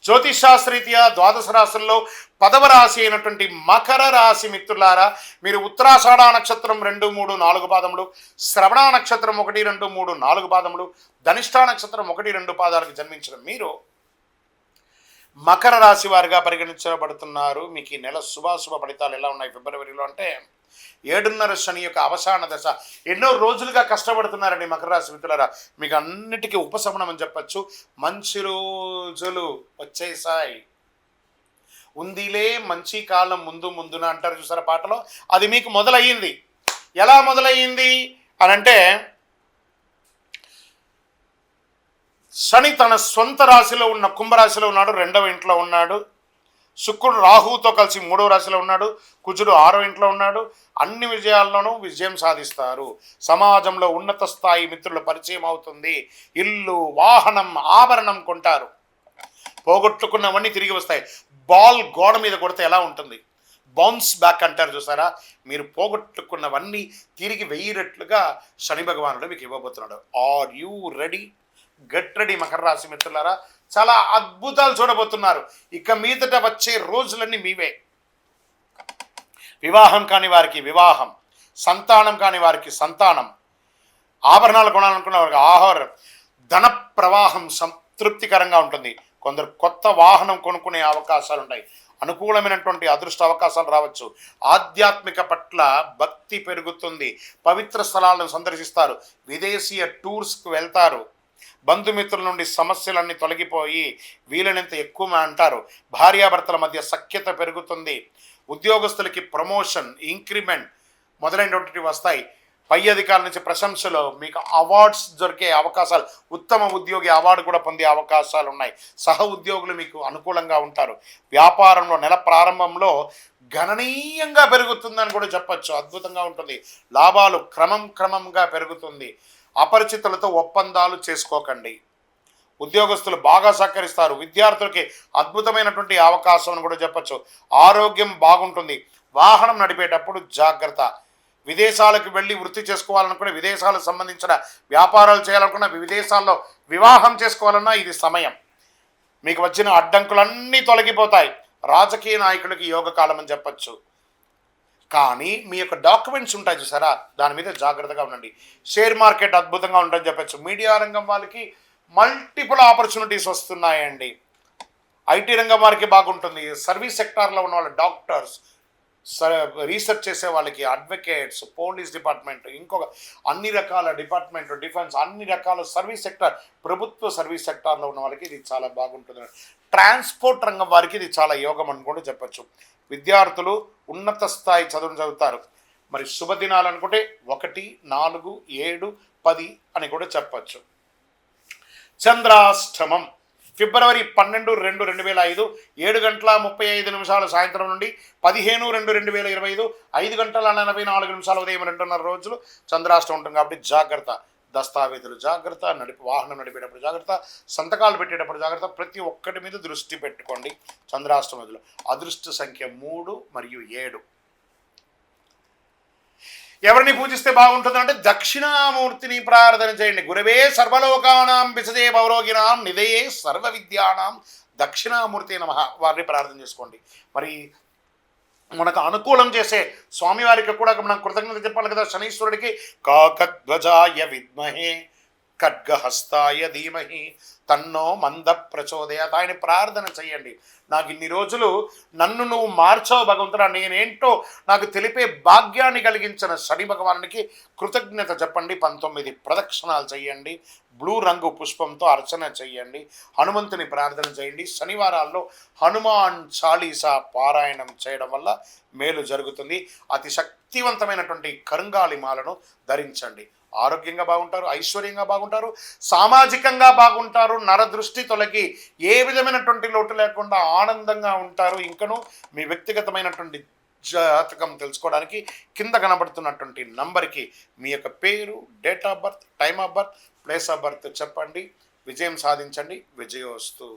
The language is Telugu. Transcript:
జ్యోతిషాస్త్రరీత్యా ద్వాదశ రాశుల్లో 10వ రాశి అయినటువంటి మకర రాశి మిత్రులారా, మీరు ఉత్తరాషాఢ నక్షత్రం 2, 3, 4 పాదములు, శ్రవణ నక్షత్రం 1, 2, 3, 4 పాదములు, ధనిష్ఠా నక్షత్రం 1, 2 పాదాలకు జన్మించిన మీరు మకర రాశి వారిగా పరిగణించబడుతున్నారు. మీకు ఈ నెల శుభాశుభ ఫలితాలు ఎలా ఉన్నాయి ఫిబ్రవరిలో అంటే, 7.5 శని యొక్క అవసాన దశ. ఎన్నో రోజులుగా కష్టపడుతున్నారండి మకర రాశి మిత్రులారా, మీకు అన్నిటికీ ఉపశమనం అని చెప్పచ్చు. మంచి రోజులు వచ్చేసాయి, ఉందిలే మంచి కాలం ముందు ముందున అంటారు చూసారా పాటలో, అది మీకు మొదలయ్యింది. ఎలా మొదలయ్యింది అని అంటే, శని తన సొంత రాశిలో ఉన్న కుంభరాశిలో ఉన్నాడు, 2వ ఇంట్లో ఉన్నాడు. శుక్రుడు రాహువుతో కలిసి 3వ రాశిలో ఉన్నాడు. కుజుడు 6వ ఇంట్లో ఉన్నాడు. అన్ని విజయాల్లోనూ విజయం సాధిస్తారు. సమాజంలో ఉన్నత స్థాయి మిత్రుల పరిచయం అవుతుంది. ఇల్లు, వాహనం, ఆభరణం కొంటారు. పోగొట్టుకున్నవన్నీ తిరిగి వస్తాయి. బాల్ గోడ మీద కొడితే ఎలా ఉంటుంది, బౌన్స్ బ్యాక్ అంటారు చూసారా, మీరు పోగొట్టుకున్నవన్నీ తిరిగి వెయ్యినట్లుగా శని భగవానుడు మీకు ఇవ్వబోతున్నాడు. Are you ready? Get ready మకర రాశి మిత్రులారా, చాలా అద్భుతాలు చూడబోతున్నారు. ఇక మీదట వచ్చే రోజులన్నీ మీవే. వివాహం కాని వారికి వివాహం, సంతానం కాని వారికి సంతానం, ఆభరణాలు కొనాలనుకున్న వారికి ఆహారం, ధన ప్రవాహం సంతృప్తికరంగా ఉంటుంది. కొందరు కొత్త వాహనం కొనుక్కునే అవకాశాలు ఉంటాయి. అనుకూలమైనటువంటి అదృష్ట అవకాశాలు రావచ్చు. ఆధ్యాత్మిక పట్ల భక్తి పెరుగుతుంది. పవిత్ర స్థలాలను సందర్శిస్తారు. విదేశీయ టూర్స్కి వెళ్తారు. బంధుమిత్రుల నుండి సమస్యలన్నీ తొలగిపోయి వీలైనంత ఎక్కువ అంటారు. భార్యాభర్తల మధ్య సఖ్యత పెరుగుతుంది. ఉద్యోగస్తులకి ప్రమోషన్, ఇంక్రిమెంట్ మొదలైనటువంటి వస్తాయి. పై అధికారుల నుంచి ప్రశంసలు, మీకు అవార్డ్స్ దొరికే అవకాశాలు, ఉత్తమ ఉద్యోగి అవార్డు కూడా పొందే అవకాశాలు ఉన్నాయి. సహ ఉద్యోగులు మీకు అనుకూలంగా ఉంటారు. వ్యాపారంలో నెల ప్రారంభంలో గణనీయంగా పెరుగుతుందని కూడా చెప్పచ్చు. అద్భుతంగా ఉంటుంది. లాభాలు క్రమంగా పెరుగుతుంది. అపరిచితులతో ఒప్పందాలు చేసుకోకండి. ఉద్యోగస్తులు బాగా సహకరిస్తారు. విద్యార్థులకి అద్భుతమైనటువంటి అవకాశం అని కూడా చెప్పచ్చు. ఆరోగ్యం బాగుంటుంది. వాహనం నడిపేటప్పుడు జాగ్రత్త. విదేశాలకు వెళ్ళి వృత్తి చేసుకోవాలనుకునే, విదేశాలకు సంబంధించిన వ్యాపారాలు చేయాలనుకున్న, విదేశాల్లో వివాహం చేసుకోవాలన్నా ఇది సమయం. మీకు వచ్చిన అడ్డంకులన్నీ తొలగిపోతాయి. రాజకీయ నాయకులకి యోగకాలం అని చెప్పచ్చు. కానీ మీ యొక్క డాక్యుమెంట్స్ ఉంటాయి చూసారా, దాని మీద జాగ్రత్తగా ఉండండి. షేర్ మార్కెట్ అద్భుతంగా ఉంటుందని చెప్పచ్చు. మీడియా రంగం వాళ్ళకి మల్టిపుల్ ఆపర్చునిటీస్ వస్తున్నాయండి. ఐటీ రంగం వారికి బాగుంటుంది. సర్వీస్ సెక్టార్లో ఉన్న వాళ్ళ డాక్టర్స్, రీసెర్చ్ చేసే వాళ్ళకి అడ్వకేట్స్, పోలీస్ డిపార్ట్మెంట్, ఇంకొక అన్ని రకాల డిపార్ట్మెంట్, డిఫెన్స్, అన్ని రకాల సర్వీస్ సెక్టార్, ప్రభుత్వ సర్వీస్ సెక్టార్లో ఉన్న వాళ్ళకి ఇది చాలా బాగుంటుంది. ట్రాన్స్పోర్ట్ రంగం వారికి ఇది చాలా యోగం అని కూడా చెప్పచ్చు. విద్యార్థులు ఉన్నత స్థాయి చదువును చదువుతారు. మరి శుభదినాలు అనుకుంటే 1, 4, 7, 10 అని కూడా చెప్పచ్చు. చంద్రాష్టమం ఫిబ్రవరి 12, 2, 2005 7:35 సాయంత్రం నుండి 15, 2, 2025 5:44 ఉదయం 2:30 రోజులు చంద్రాష్టమం ఉంటుంది. కాబట్టి జాగ్రత్త. దస్తావేజులు జాగ్రత్త, వాహనం నడిపేటప్పుడు జాగ్రత్త, సంతకాలు పెట్టేటప్పుడు జాగ్రత్త. ప్రతి ఒక్కటి మీద దృష్టి పెట్టుకోండి. చంద్రాష్టమదులు అదృష్ట సంఖ్య 3 మరియు 7. ఎవరిని పూజిస్తే బాగుంటుందంటే దక్షిణామూర్తిని ప్రార్థన చేయండి. గురవే సర్వలోకానాం విసజే భవరోగినాం నిధయే సర్వ విద్యానాం దక్షిణామూర్తి నమః, వారిని ప్రార్థన చేసుకోండి. మరి మనకు అనుకూలం చేసే స్వామివారికి కూడా మనం కృతజ్ఞత చెప్పాలి కదా. శనీశ్వరుడికి కాకధ్వజాయ విద్మహే ఖడ్గహస్తాయ ధీమహి తన్నో మంద ప్రచోదయాత్, ఆయన ప్రార్థన చేయండి. నాకు ఇన్ని రోజులు నన్ను నువ్వు మార్చావు భగవంతుడా, నేనేంటో నాకు తెలిపే భాగ్యాన్ని కలిగించిన శని భగవానునికి కృతజ్ఞత చెప్పండి. 19 ప్రదక్షిణాలు చేయండి. బ్లూ రంగు పుష్పంతో అర్చన చేయండి. హనుమంతుని ప్రార్థన చేయండి. శనివారాల్లో హనుమాన్ చాలీసా పారాయణం చేయడం వల్ల మేలు జరుగుతుంది. అతి శక్తివంతమైనటువంటి కరుంగాలి మాలను ధరించండి. ఆరోగ్యంగా బాగుంటారు, ఐశ్వర్యంగా బాగుంటారు, సామాజికంగా బాగుంటారు. నరదృష్టి తొలగి ఏ విధమైనటువంటి లోటు లేకుండా ఆనందంగా ఉంటారు. ఇంకనూ మీ వ్యక్తిగతమైనటువంటి జాతకం తెలుసుకోవడానికి కింద కనబడుతున్నటువంటి నంబర్కి మీ యొక్క పేరు, date of birth, time of birth, place of birth చెప్పండి. విజయం సాధించండి. విజయోస్తు.